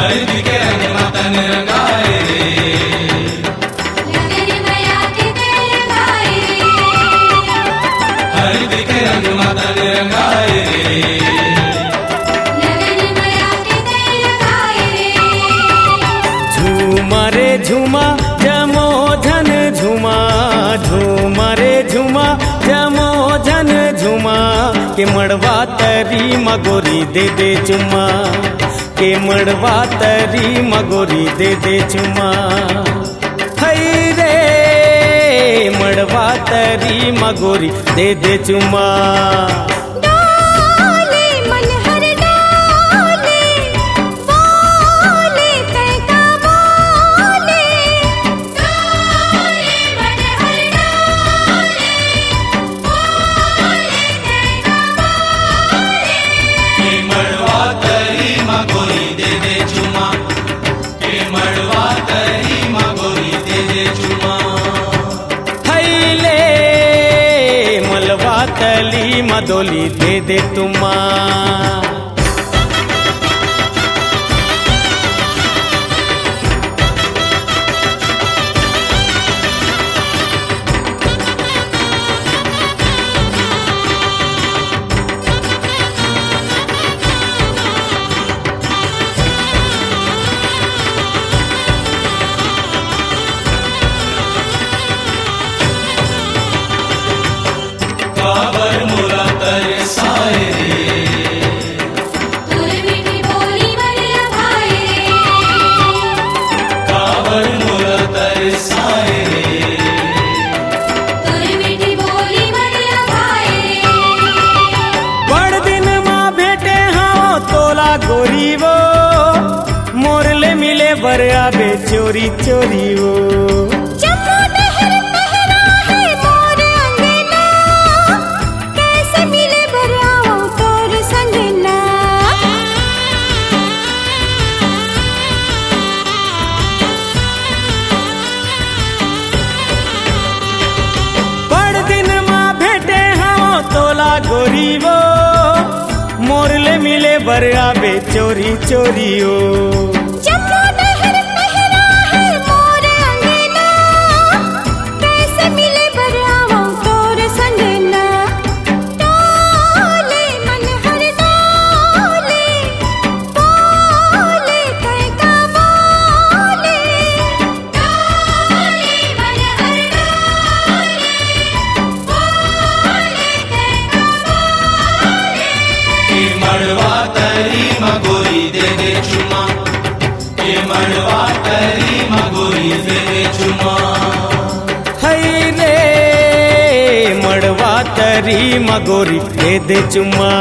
हल्दी के रंग में तन रंगाए रे, लगन मैया के तेल लगाए रे, हल्दी के रंग में तन रंगाए रे, लगन मैया के तेल लगाए रे। झूमा रे झूमा जमो झन झूमा, झूमा रे झूमा जमो झन झूमा, के मड़वा तरी मगोरी दे दे चुम्मा, के मड़वा तरी मगोरी दे दे चुम्मा। हई रे मड़वा तरी मगोरी दे दे चुम्मा। डोले मन हर डोले, बोले कैका बोले, डोले मन हर डोले, बोले कैका बोले। के मड़वा तरी मगोरी दे दे चुमा, के मड़वा तरी मगोरी दे दे चुमा। थैले मलवा तली मदोली दे दे तुमा। काबर मोरा तरसाए रे, तुर मीठी बोली मरिया भाई रे, काबर मोरा तरसाए रे, तुर मीठी बोली मरिया भाई रे। बड़ दिन माँ भेटे हाँ तोला गोरी वो, मोरले मिले बर आबे चोरी चोरी वो। जम्मू नहर पहरा है मोर अंगना, कैसे मिले बराओ तोर संगना। बड़ दिन माँ भेटे हाँ तोला गोरी वो, मोरले मिले बर आबे चोरी चोरी वो। जम्मू नहर पहरा है मोर अंगना, कैसे मिले बराओ तोर संगना। डोले मन हर डोले, बोले कैका बोले, डोले मन हर डोले, बोले कैका बोले। के मड़वा तरी मगोरी दे दे चुमा, के मड़वा तरी मगोरी दे दे चुमा। हई रे मड़वा तरी मगोरी दे दे चुम्मा।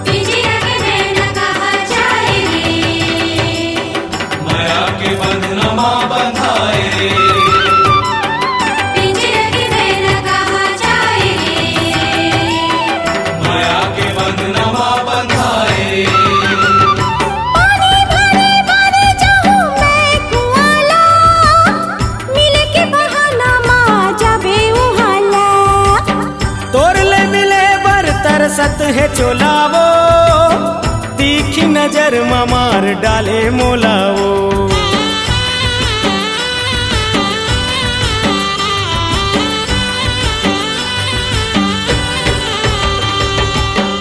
पिंजरा के नैना कहाँ जाए रे, माया के बंधनमा बंधाए रे, पिंजरा के नैना कहाँ जाए रे। माया के बंधनमा बंधाए रे, पानी भरे भरे जाऊं मैं कुआला, मिले के बहाना माँ जाबे उहाला। तोरले मिले बर तरसत है चोलावो, तीखी नजर मार डाले मोलावो।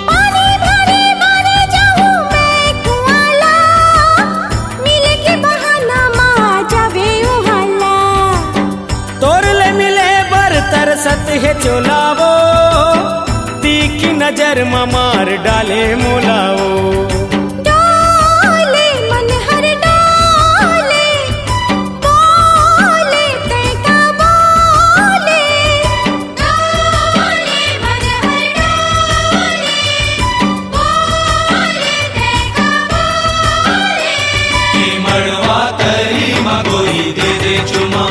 पानी भरे भरे जाऊं मैं कुआला, मिले के बहाना माँ जाबे उहाला। तोरले मिले बर तरसत है चोलावो, तीखी नजर मार डाले मोलावो। डोले मन हर डोले, बोले कैका बोले, डोले मन हर डोले, बोले कैका बोले। के मड़वा तरी मगोरी दे दे चुमा,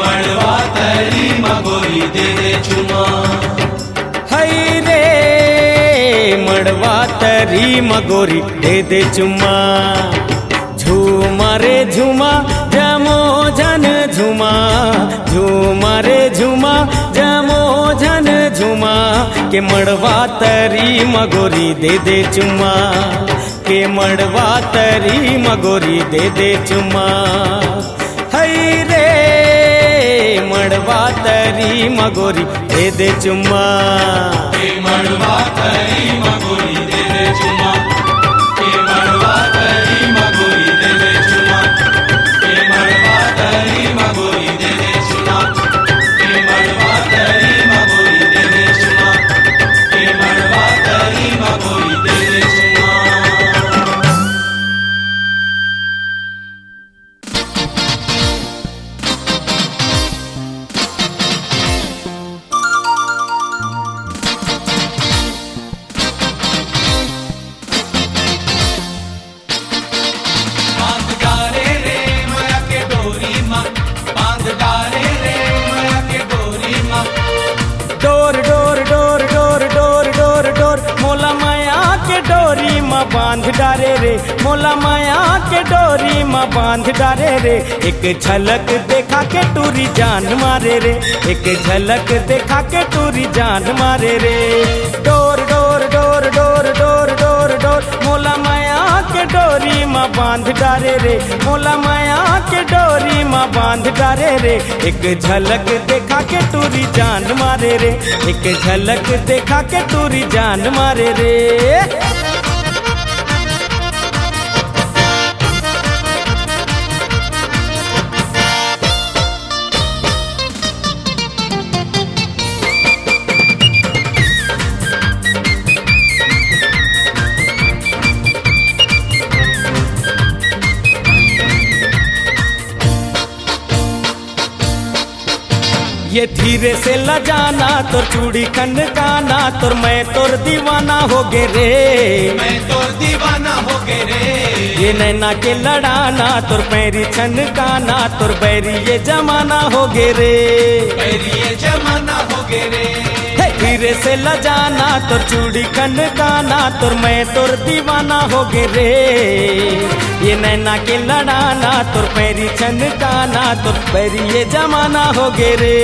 मड़वा तरी मगोरी दे दे चुमा हई रे मड़वा तरी मगोरी दे दे चुम्मा झूमा रे झूमा जमो झन झूमा झूमा रे झूमा जमो झन झूमा के मड़वा तरी मगोरी दे दे चुम्मा के मड़वा तरी मगोरी दे दे चुम्मा हई रे मड़वा तरी मगोरी दे दे चुम्मा के मड़वा तरी मगोरी दे दे चुमा के मड़वा तरी मगोरी दे दे चुमा के मड़वा तरी मगोरी दे दे चुमा के मड़वा तरी मगोरी दे दे चुमा के मड़वा तरी मगोरी दे दे चुमा बांध डाले रे माया के डोरी माँ बांध डाले रे माया के डोरी माँ डोर डोर डोर डोर डोर डोर डोर मोला माया के डोरी माँ बांध डारे रे मोला माया के डोरी माँ बांध डारे रे एक झलक देखा के टूरी जान मारे रे एक झलक देखा के टूरी जान मारे रे डोर डोर डोर डोर डोर डोर डोर मोला माया के डोरी माँ बांध डारे रे मोला माया के डोरी माँ बांध डारे रे एक झलक देखा के टूरी जान मारे रे एक झलक देखा के टूरी जान मारे रे ये धीरे से लजाना तोर चूड़ी खनकाना तोर मैं तोर दीवाना हो गे रे मैं तो दीवाना हो गए रे ये नैना के लड़ाना तोर पैरी छनकाना तोर बैरी ये जमाना हो गे रे मेरी ये जमाना हो गए रे हे धीरे से लजाना तोर चूड़ी खनकाना तोर मैं तोर दीवाना हो गे रे ये नैना के लड़ाना तोर पैरी छनकाना तोर पैरी ये जमाना हो गे रे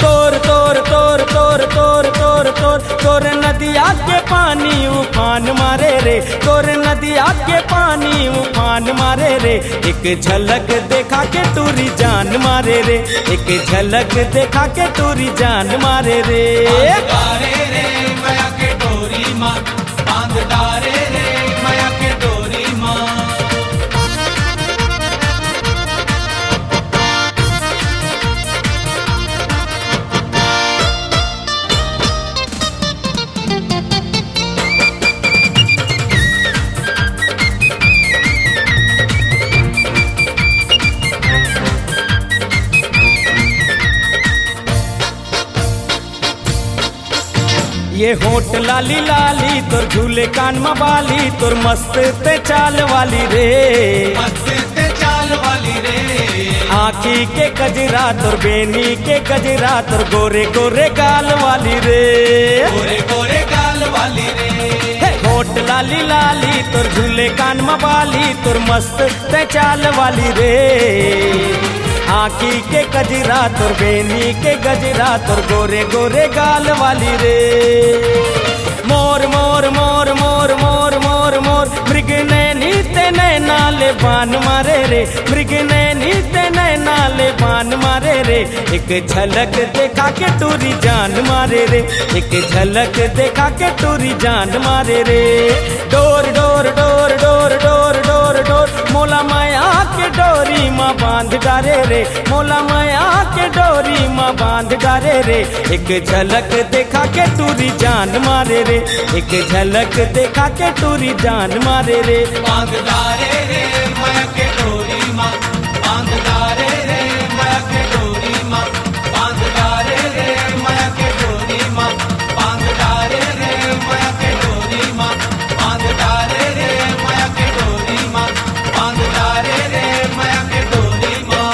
तोर तोर तोर तोर तोर तोर तोर तोर नदिया के पानी उफान मारे रे तोर नदिया के पानी उफान मारे रे एक झलक देखा के टूरी जान मारे रे एक झलक देखा के टूरी जान मारे रे बांध डाले रे माया के डोरी माँ बांध डाले रे माया के डोरी माँ ये होठ लाली लाली तोर झूले कान में बाली तोर मस्त ते चाल वाली रे मस्त ते चाल वाली रे आँखी के गजरा तोर बेनी के गजरा तोर गोरे गोरे गाल वाली रे गोरे गोरे गाल वाली रे हे होठ लाली लाली तोर झूले कान में बाली तोर मस्त ते चाल वाली रे आँखी के गजरा तोर बेनी के गजरा तोर गोरे गोरे गाल वाली रे मोर मोर मोर मोर मोर मोर मोर मृग नैनी ते नाले बान मारे रे मृग नैनी ते नाले बान मारे रे एक झलक देखा के टूरी जान मारे रे एक झलक देखा के टूरी जान मारे रे डोर डोर डोर डोर डोर डोर डोर मोला माया के डोरी माँ बांध डारे रे मोला माया के डोरी माँ बांध डारे रे एक झलक देखा के टूरी जान मारे रे एक झलक देखा के टूरी जान मारे रे बांध डाले रे माया के डोरी माँ बांध डाले रे माया के डोरी माँ बांध डाले रे माया के डोरी माँ बांध डाले रे माया के डोरी माँ बांध डाले रे माया के डोरी माँ बांध डाले रे माया के डोरी माँ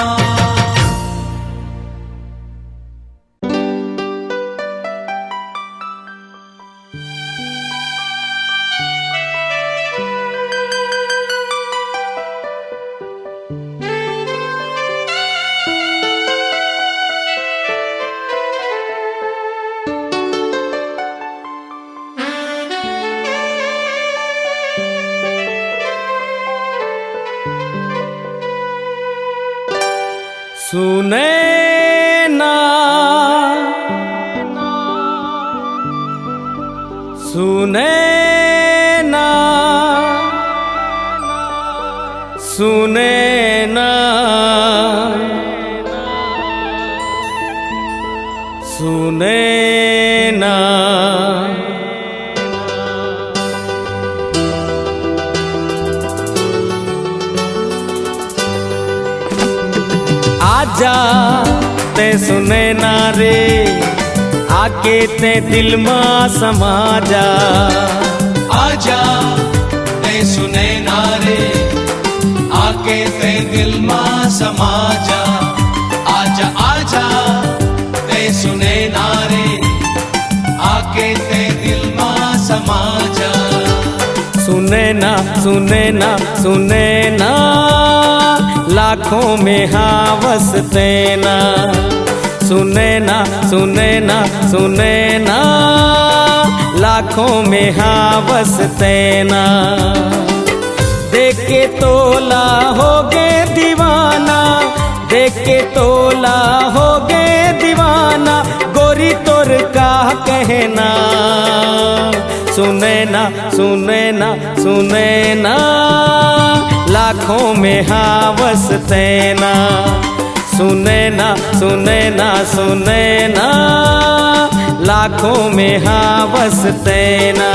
सुने ना सुने ना सुने ना सुने ना आजा ते सुने ना रे आके ते दिल मा समा जा आजा ते सुने ना रे आके ते दिल मा समा जा आजा आजा ते सुने ना रे आके ते दिल मा समा जा सुने ना सुने ना सुने ना लाखों में हावसते ना सुने ना सुने ना सुने ना लाखों में हावसते ना देख के तोला हो गे दीवाना देख के तोला हो गे दीवाना गोरी तोर का कहना सुने ना सुने ना सुने ना लाखों में हावसते ना सुने ना सुने ना सुने ना लाखों में हावसते ना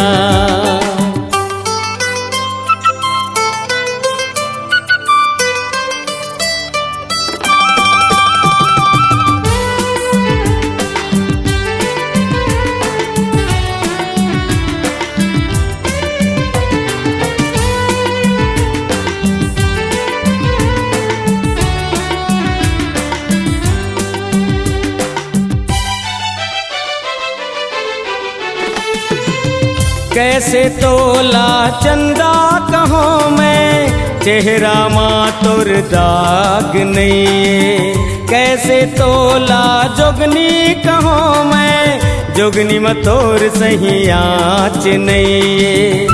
कैसे तोला चंदा कहों मैं चेहरा माँ तोर दाग नहीं कैसे तोला जोगनी कहों मैं जोगनी में तोर सही आँच नहीं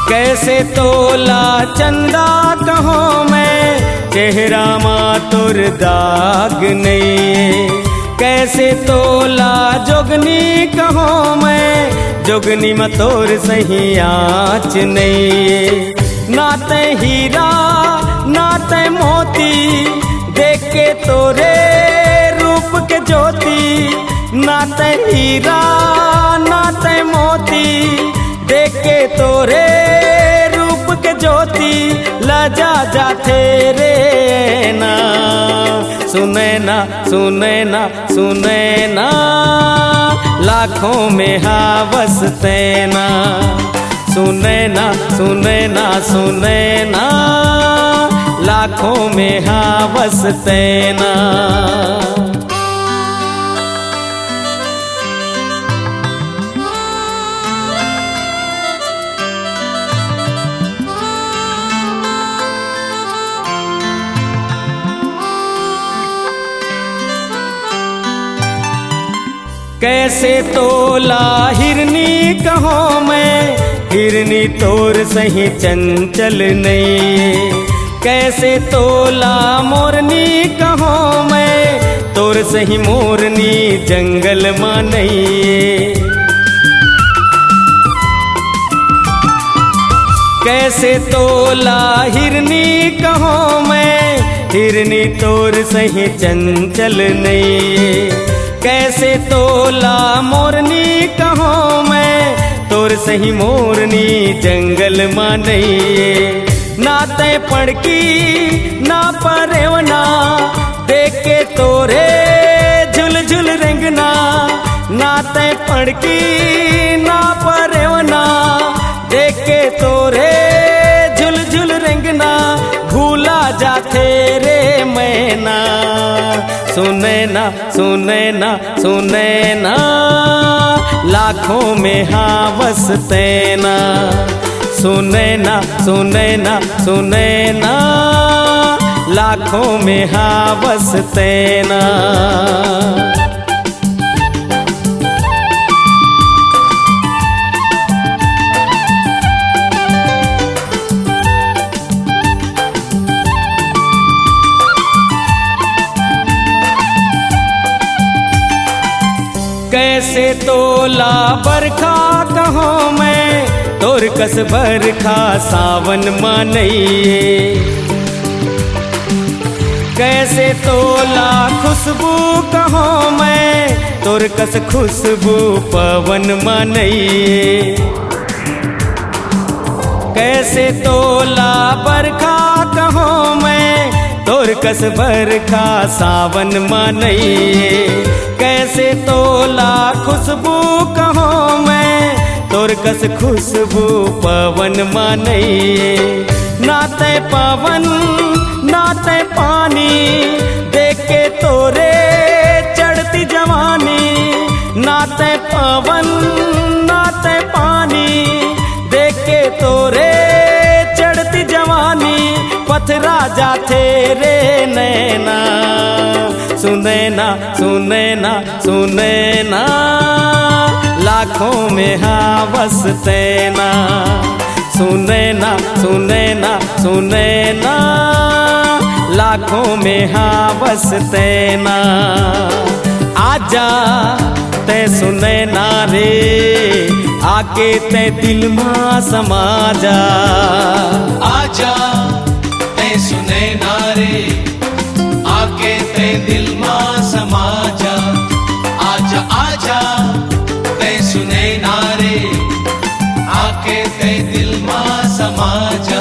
कैसे तोला चंदा कहों मैं चेहरा माँ तोर दाग नहीं कैसे तोला जोगनी कहों मैं जोगनी में तोर सही आँच नहीं नाते हीरा नाते मोती देख के तोरे रूप के ज्योति नाते हीरा नाते मोती देख के तोरे रूप के ज्योति लजा जाते रे ना सुने ना सुने ना सुने ना लाखों में हावसते ना सुने ना सुने ना सुने ना लाखों में हावसते ना कैसे तोला हिरनी कहों मैं हिरनी तोर सही चंचल नहीं कैसे तोला मोरनी कहों मैं तोर सही मोरनी जंगल मां नहीं कैसे तोला हिरनी कहों मैं हिरनी तोर सही चंचल नहीं कैसे तोला मोरनी कहों मैं तोर सही मोरनी जंगल मां नहीं नाते पड़की ना परेवना देख के तोरे झुल झुल रेंगना नाते पड़की ना परेवना देख के तोरे झुल झुल रेंगना भूला जाते रे मैना सुने ना सुने ना सुने ना लाखों में हावसते ना सुने ना सुने ना सुने ना लाखों में हावसते ना कैसे तोला बरखा कहो मैं तोर कस बरखा सावन मनइए। कैसे तोला खुशबू कहो मैं तोर कस खुशबू पवन मनइए। कैसे तोला बरखा कहो मैं तोर कस बरखा सावन मनइए। कैसे तोला खुशबू कहो मैं तोर कस खुशबू पवन मनइए। नाते पवन नाते पानी देख के तोरे चढ़ती जवानी। नाते पवन नाते पानी देख के तोरे चढ़ती जवानी। पथरा जाते रे नैना सुने ना सुने ना सुने ना लाखों में हाँ बसते ना। सुने ना सुने ना सुने ना लाखों में हाँ बसते ना। आजा ते सुने ना रे आके ते दिल मां समा जा। आजा ते सुने ना रे आके ते दिल मां समा जा। आजा आजा ते सुने ना रे आके ते दिल मां समा जा।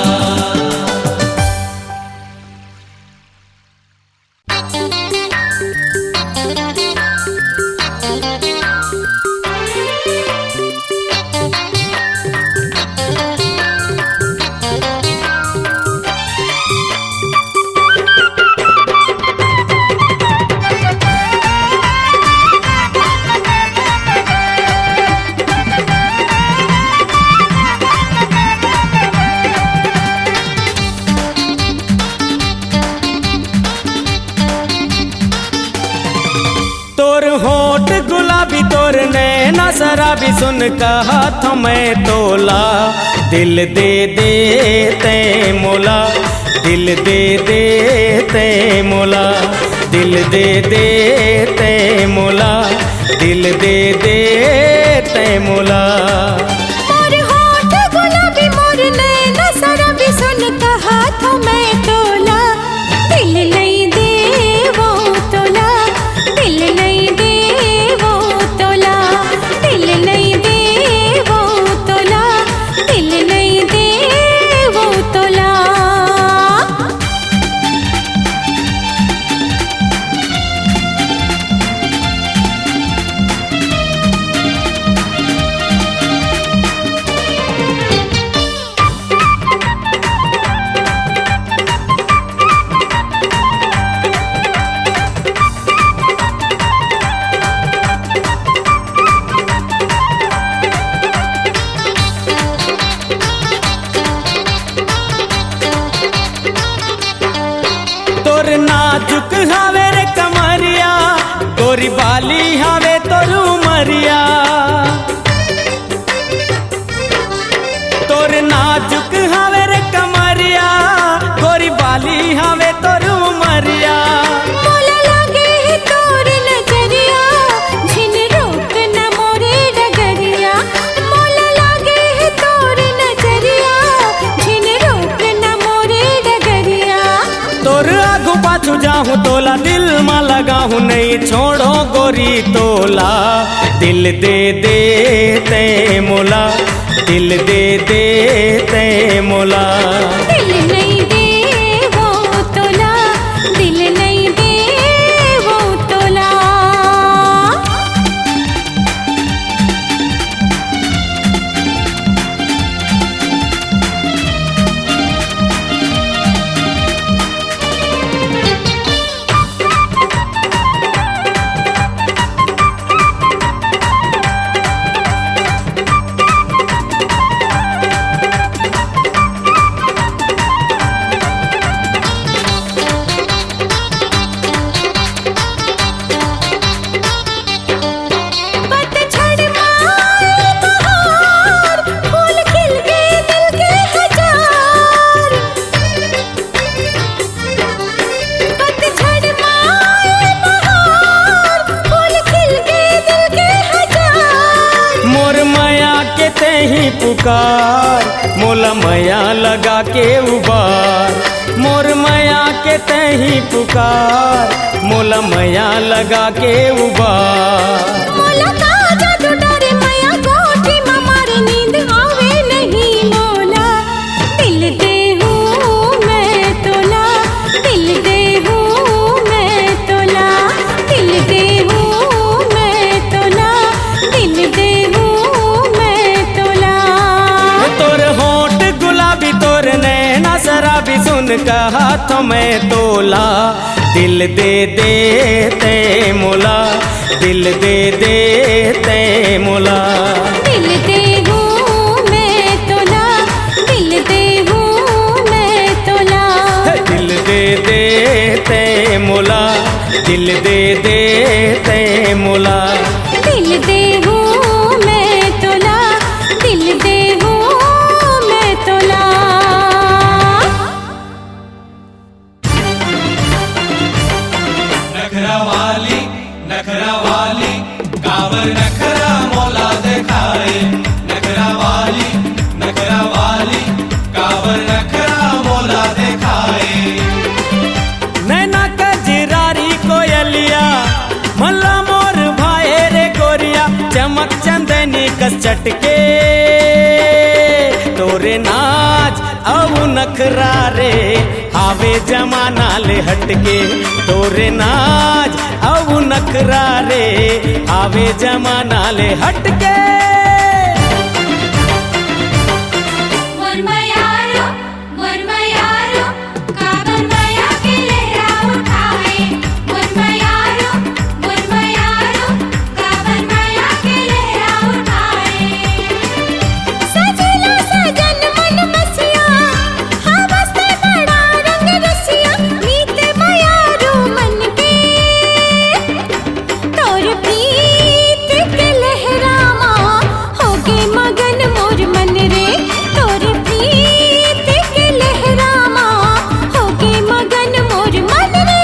तोर होठ गुलाबी तोर नैना शराबी सुन कहा था मैं तोला। दिल दे दे ते मोला दिल दे दे ते मोला दिल दे दे ते मोला दिल दे दे ते मोला। मोर होठ गुलाबी मोर नैना शराबी सुन कहा था मैं तोला। दिल नहीं दे वो तोला दिल नहीं दे वो तोला दिल नहीं दे वो तोला दिल नहीं दे वो तोला। तोर नाजुक हावे रे कमरिया गोरी बाली हावे तोर उमरिया। तोर नाजुक हावे रे कमरिया गोरी बाली हावे तोर उमरिया। मोला लागे है तोर नजरिया झिन रोक न मोरे डगरिया। मोला लागे है तोर नजरिया झिन रोक न मोरे डगरिया। तोर आगू पाछू जाहूँ तोला दिल में लगाहूँ नहीं छोड़ो गोरी तोला। दिल दे दे ते मोला दिल दे दे ते मोला। दिल नहीं दे वो तोला दिल नहीं दे वो तोला। पुकार, मोला मया लगा के उबार। मोर मया के तही पुकार, मोला मया लगा के उबार। मोला का जादू डरे मैया कोठी में मारे नींद आवे नहीं मोला। दिल दे हूँ मैं तोला, दिल दे हूँ मैं तोला, दिल दे हूँ मैं तोला, दिल दे हूँ मैं तोला। तोर होंठ गुलाबी तोर नैना शराबी सुन का हाथों में तोला। दिल दे ते मोला, दिल दे ते मोला। दिल दे हूँ मैं तोला, दिल दे हूँ मैं तोला। दिल दे ते मोला, दिल दे ते मोला। दिल दे हूँ मैं तोला, दिल दे हूँ मैं तोला। नखरा वाली काबर नखरा मोला दिखाए। नखरा वाली काबर नखरा मोला दिखाए। नैना कजरारी कोयलिया मल्ला मोर भाई रे गोरिया, चमक चंदनी कस चटके तोरे नाच औ नखरा रे आवे जमाना ले हटके। तोरे नाच औ नखरा रे आवे जमाना ले हटके। काबर मैया के लहरा उठाए। काबर मैया के लहरा उठाए। सजला सजन मन बसिया, हवस से बड़ा रंग रसिया। मीत मयारू मन के तोर प्रीत के लहरा माँ होगे मगन मोर मन रे। तोर प्रीत के लहरा माँ होगे मगन मोर मन रे।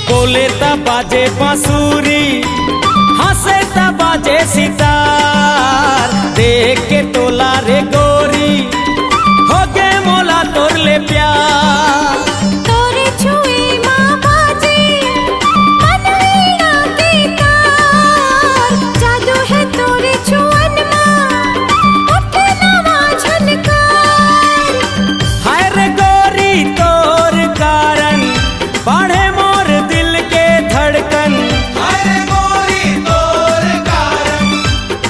बोले ता बाजे बांसुरी, हंसे ता बाजे सितार। देख के तोला रे गोरी हो गे मोला तोर ले प्यार। तोरे छुए माँ बाजे मनवीणा के तार। जादू है तोरे छुअन माँ उठे नवा झनकार। हाय रे गोरी तोर कारण बढ़े मोर दिल के धड़कन। अरे गोरी तोर कारण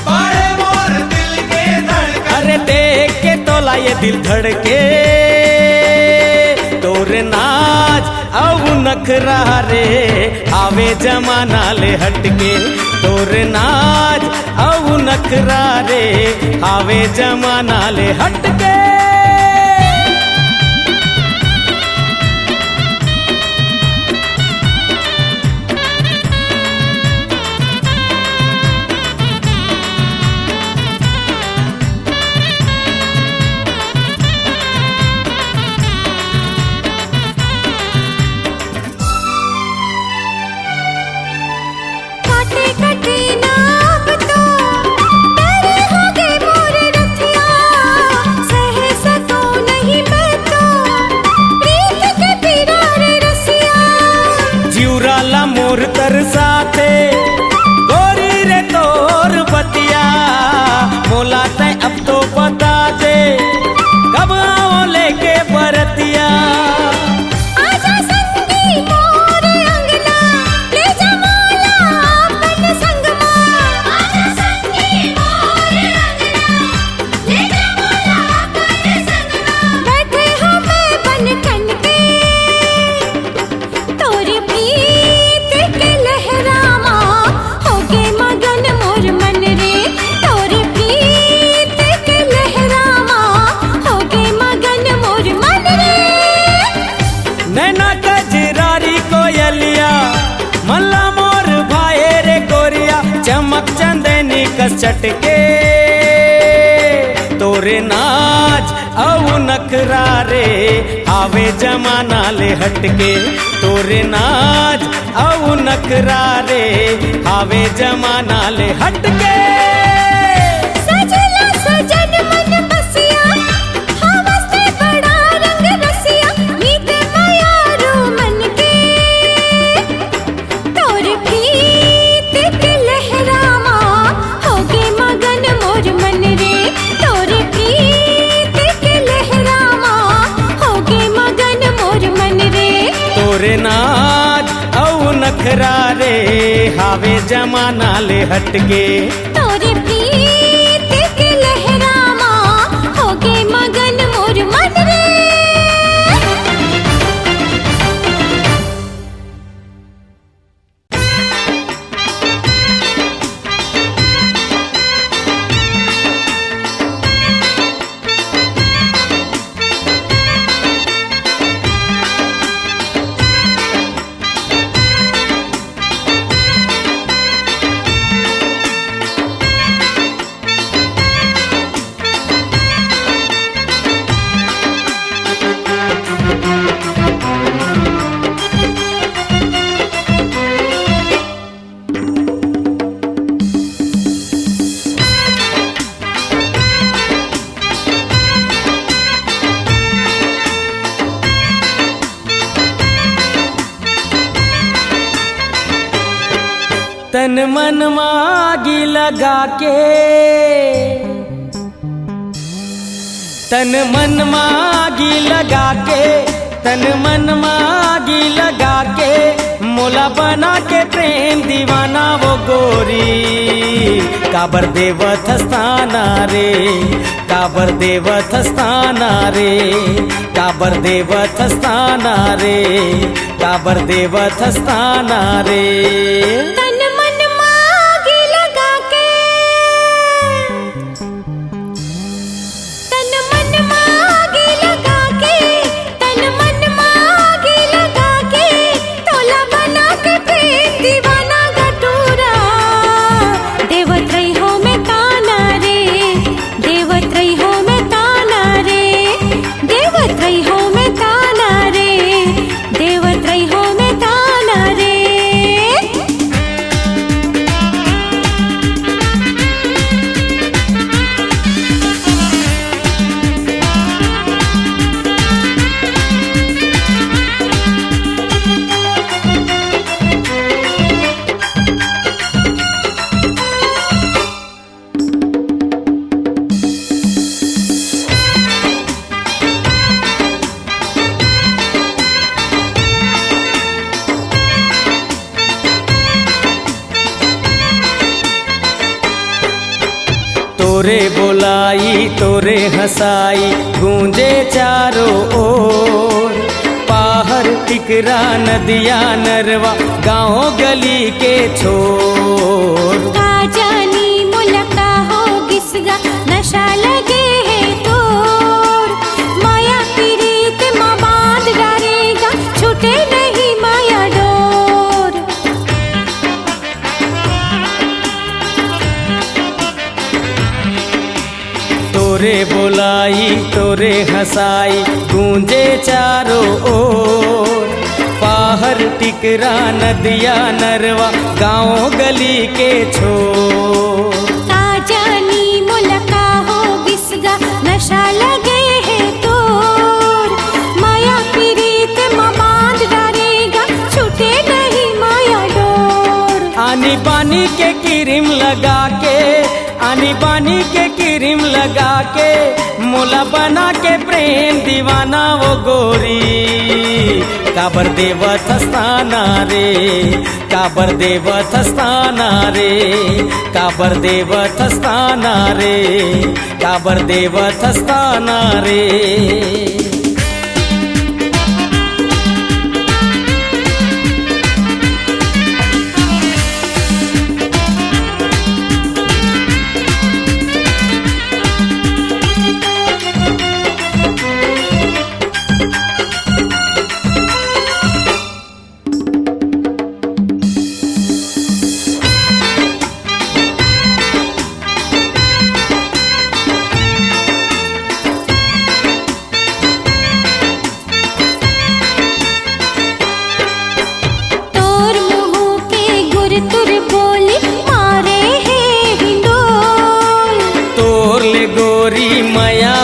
बढ़े मोर दिल के धड़कन। अरे देख के तोला ये दिल धड़के। तोर नाच औ नखरा रे आवे जमाना ले हटके। तोर नाच औ नखरा रे आवे जमाना ले हटके। काटे कटे नाप तो तेरे हो गए मोर रथिया। सह सको नहीं मैं तो प्रीत के पीरार रसिया। जिउराला मोर तरसाथे गोरी रे तोर बतिया। मोला तै अब तो बता दे कब आओ लेके बरतिया। आजा संगी मोर अंगना, ले जा मोला अपन संगमा। आजा संगी मोर अंगना, ले जा मोला अपन संगमा। बैठे हो मैं बन ठन के तोरी प्रीत के लहरा माँ होगे मगन मोर मन रे। तोरी प्रीत के लहरा माँ होगे मगन मोर मन रे। नैना कजरारी कोयलिया मल्ला मोर भाई रे गोरिया, चमक चंदनी कस चटके तोरे नाच औ नखरा रे आवे जमाना ले हटके तोरे नाच औ नखरा रे आवे जमाना ले हटके सजला सजन मन बसिया हवा से बड़ा रंग रसिया मीत मायारो मन के तोर प्रीत के लहरामा होगे मगन मोर मन रे तोर प्रीत के लहरामा होगे मगन मोर मन रे तोरे नाच औ नखरा रे हावे जमाना ले हटके तोरे प्रीत के लहरामा होगे मगन मोर मन रे तन मन मागी लगा के तन मन मागी लगा के तन मन मागी लगा के मोला बना के प्रेम दीवाना वो गोरी काबर देवत स्थाना रे काबर देवत स्थाना रे काबर देवत स्थाना रे काबर देवत स्थाना रे तन मन मागे लगा के तन मन मागे लगा के तन मन मागे लगा के तोला बना के प्रेम दीवाना गटूरा देवत रही हो मैं ताना रे देवत रही हो मैं ताना रे देवत रही हो मैं ताना रे देवत रही हो मैं ताना रे तोरे बोलाई तोरे हंसाई गूंजे चारों ओर पाहर टिकरा नदिया नरवा गाँव गली के छोर का जानी मुलका हो गिसगा नशा लगे है तोर माया पीरीत माँ बांध डालेगा छूटे नहीं माया डोर तोरे बोलाई तोरे हंसाई गूंजे चारों ओर पाहर टिकरा नदिया नरवा गाँव गली के छोर का जानी मुलका हो गिसगा नशा लगे है तोर माया पीरीत माँ बांध डालेगा छूटे नहीं माया डोर आनी बानी के क्रीम लगा के आनी बानी के क्रीम लगा के मोला बना के प्रेम दीवाना वो गोरी काबर देवत स्थाना रे काबर देवत स्थाना रे काबर देवत स्थाना रे काबर देवत स्थाना रे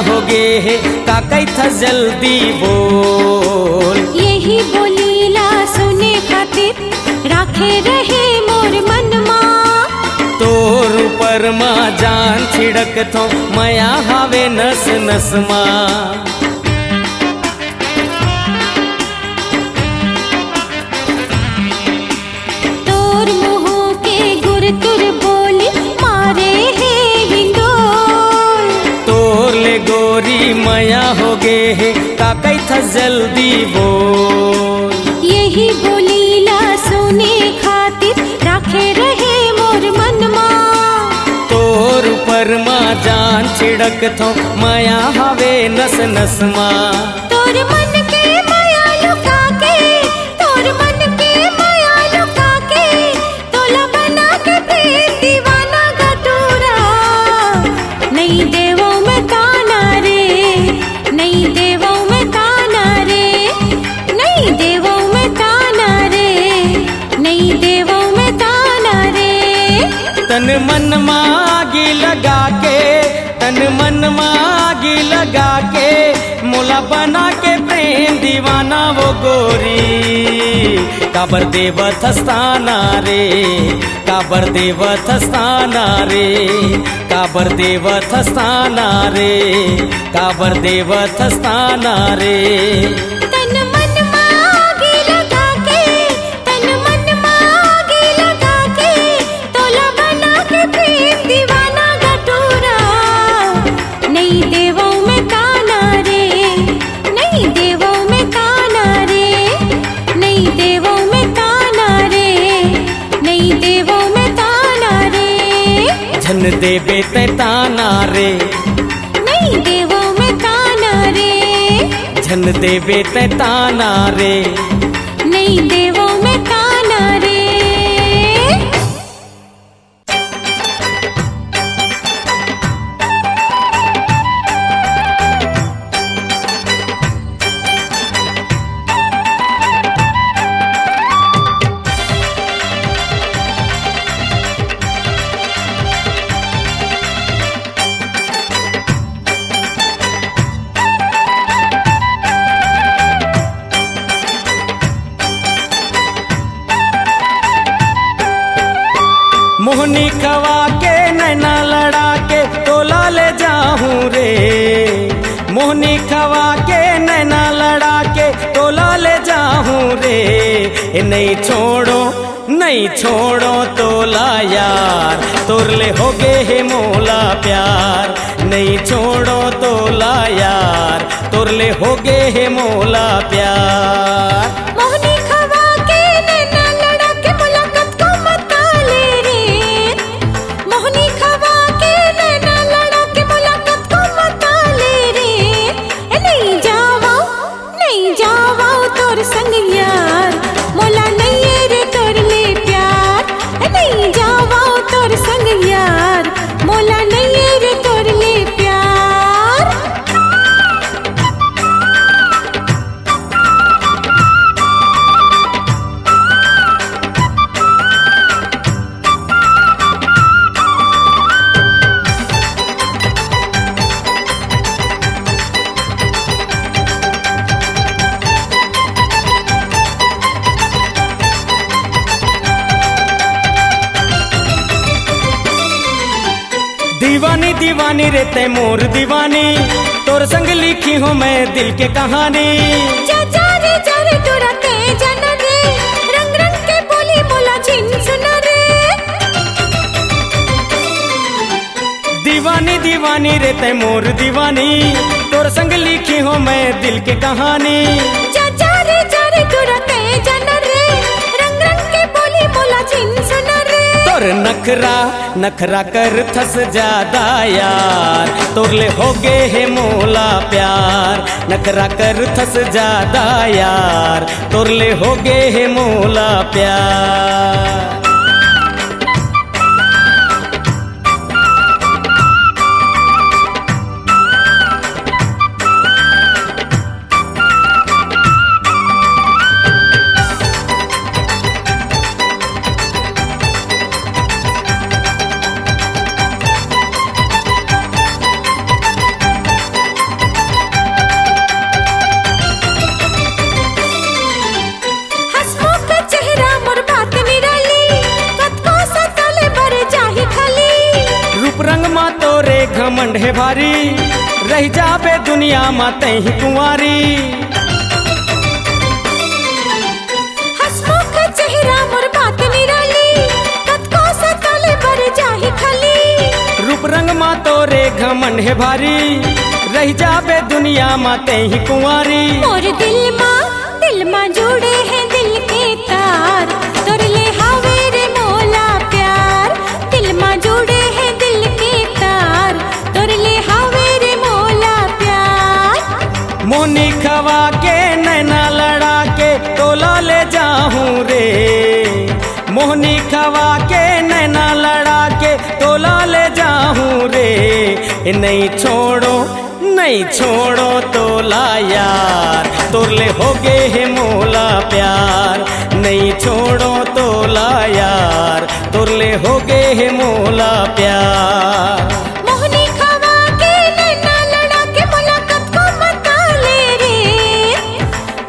होगे है का कैथा जल्दी बोल। यही बोलीला सुने खातिर राखे रहे मोर मनमा। तोर ऊपर माँ जान छिड़क थो मया हावे नस नस माँ। तोर मुँह के गुर तुर बोली मारे है हिंदोल। तोर ले गोरी मया होगे है का कैथा जल्दी बोल। यही बोलीला सुने खातिर राखे रहे मोर मनमा। तोर ऊपर माँ जान छिड़क थो मया हावे नस नस माँ। तोर मन के माया लुका के, तोर मन के माया लुका के, तोला बना के प्रेम दीवाना गटूरा। नहीं देवो मैं ताना रे, नहीं देवो मैं ताना रे, नहीं देवो मैं ताना रे, नहीं देवो मैं ताना रे। तन मन मागी लगा के, तन मन मागी लगा के, मोला बना के प्रेम दीवाना वो गोरी। काबर देवत हस्ताना रे, काबर देवत हस्ताना रे, काबर देवत हस्ताना रे, काबर देवत हस्ताना रे। तन मन मागी लगा के, तन मन मागी लगा के, तोला बना के प्रेम दीवाना गटूरा। नहीं देवो मैं ताना रे, नहीं देवो मैं ताना रे, नहीं देवो मैं ताना रे, नहीं देवो मैं ताना रे। झन देवे ते ताना रे, नहीं देवो मैं ताना रे, झन देवे ते ताना रे। नहीं देवो मैं ताना रे। मोहनी खवा के नैना लड़ा के तोला ले जाऊं रे। मोहनी खवा के नैना लड़ा के तोला ले जाऊं रे। ए नहीं छोड़ो, नहीं छोड़ो तोला यार, तोरले होगे है मोला प्यार। नहीं छोड़ो तोला यार, तोरले होगे है मोला प्यार। मोहनी खवा के नैना लड़ा के मुलाकात को मता ले रे। मोहनी खवा के नैना लड़ा के मुलाकात को मता ले रे। ए नहीं जावा तोर संग यार, मोला नहीं है रे तोर ले प्यार। ए नहीं जावा तोर संग यार, मोला नहीं है रे तोर ले प्यार। दीवानी दीवानी रे ते मोर दीवानी, तोर संग लिखी हूँ मैं दिल के कहानी। जा रे तोरा ते जन रे, रंग रंग के बोली बोला छिन सुन रे। दीवानी दीवानी रे ते मोर दीवानी, तोर संग लिखी हूँ मैं दिल के कहानी। जा रे तोरा ते जन रे, रंग रंग के बोली बोला छिन सुन रे। तोर नखरा नखरा कर थस ज्यादा यार, तोरले होगे है मोला प्यार। नखरा कर थस ज्यादा यार, तोरले होगे है मोला प्यार। घमंड है भारी, रह जाबे दुनिया माते ही कुंवारी। हसमुख चेहरा मोर बात निराली, कतको सताले बर जाही खाली। रूप रंग मा तोरे घमंड है भारी, रह जाबे दुनिया माते ही कुंवारी। मोर दिल मा जुड़े हैं दिल के तार, तोर ले हावे रे मोला प्यार। दिल मा जुड़े हैं दिल के तार, तोर ले हावे रे मोला प्यार। मोनी खवा के नैना लड़ा के तोला ले जाऊं रे, मोहनी खवा के नैना लड़ा के तोला ले जाऊं रे। नहीं छोड़ो तोला यार, तोरले होगे है मोला प्यार। नहीं छोड़ो तोला यार, तोरले होगे है मोला प्यार। मोहनी खवा के नैना लड़ा के मुलाकात को मता ले रे।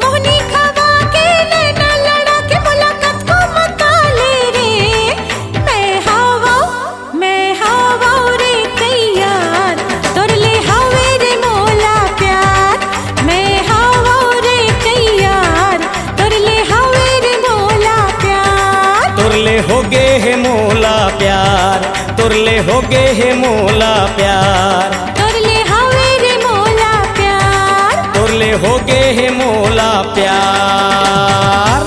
मोहनी खवा के नैना लड़ा के मुलाकात को मता ले रे। मैं हवा रे तैयार, तोर ले हावे रे मोला प्यार। मैं हवा रे तैयार, तोर ले हावे रे मोला प्यार। तोरले होगे है मोला प्यार, तोरले होगे है मोला प्यार। तोरले हावे रे मोला प्यार, तोरले होगे है मोला प्यार।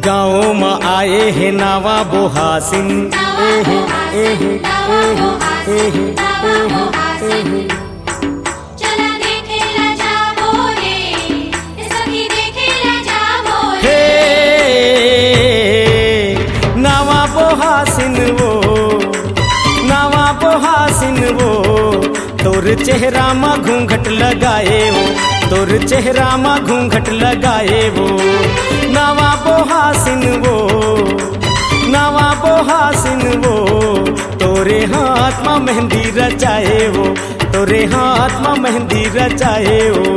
गाँव में आए है नावा बोहासिन, एहे एहे एहे एहे एहे। चला देखेला जाबो रे, सखी देखेला जाबो रे। हे नावा बोहासिन वो, नावा बोहासिन वो, तोर चेहरा मा घूंघट लगाए वो, तोर चेहरा मा घूंघट लगाए वो। नावा बोहासिन वो, नावा बोहासिन वो, तोरे हाथ में मेहंदी रचाए वो, तोरे हाथ में मेहंदी रचाए वो।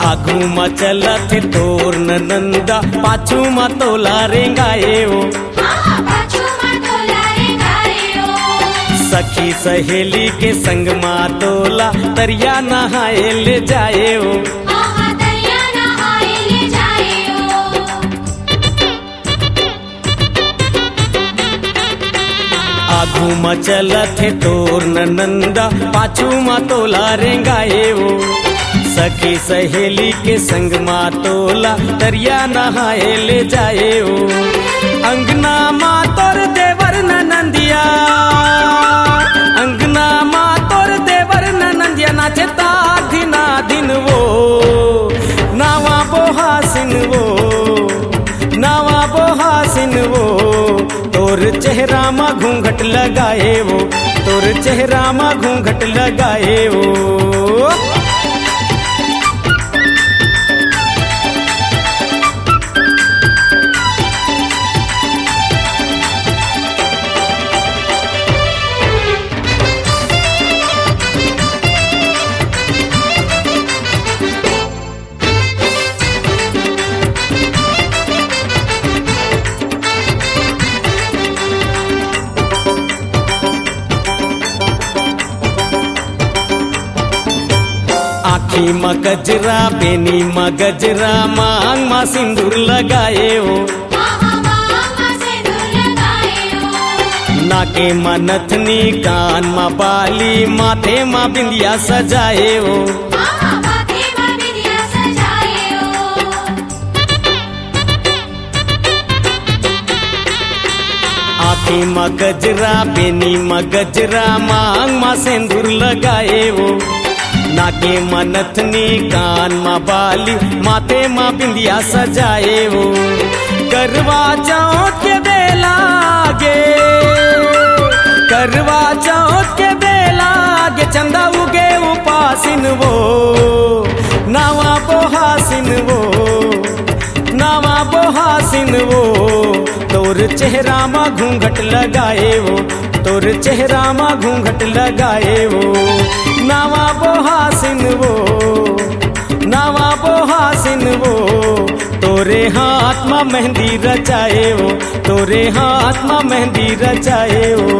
आगू मा चलत तोर नंदा, पाछू मा तोला रेंगाए वो। पाछू मा तोला रेंगाए ओ। सखी सहेली के संग मा तोला तरिया नहाए ले जाए वो। दरिया नहाए ले जाए ओ। आगू मा चलत तोर नंदा, पाछू मा तोला रेंगाए वो। सखी सहेली के संग मा तोला तरिया नहाए ले जाए ओ। अंगना मा तोर देवर नंदिया, अंगना मा तोर देवर नंदिया नाचे ताधिना दिन वो। नावा बोहासिन वो, नावा बोहासिन वो, तोर चेहरा मा घूंघट लगाए वो, तोर चेहरा मा घूंघट लगाए वो। आँखी में गजरा बेनी में गजरा मांग में सिंदूर लगाए हो नाके में नथनी कान में बाली माथे में बिंदिया सजाए हो आँखी में गजरा बेनी में गजरा मांग में सिंदूर लगाए हो नाके में नथनी कान में बाली माथे में बिंदिया सजाए हो करवा चौथ के बेला गे करवा चौथ के बेला गे चंदा उगे उपासिन वो नावा बोहासिन वो नावा बोहासिन वो तोर चेहरा में घूंघट लगाए वो तोर चेहरा में घूंघट लगाए वो नावा बोहासिन वो नावा बोहासिन वो तोरे हाथ में मेहंदी रचाए वो तोरे हाथ में मेहंदी रचाए वो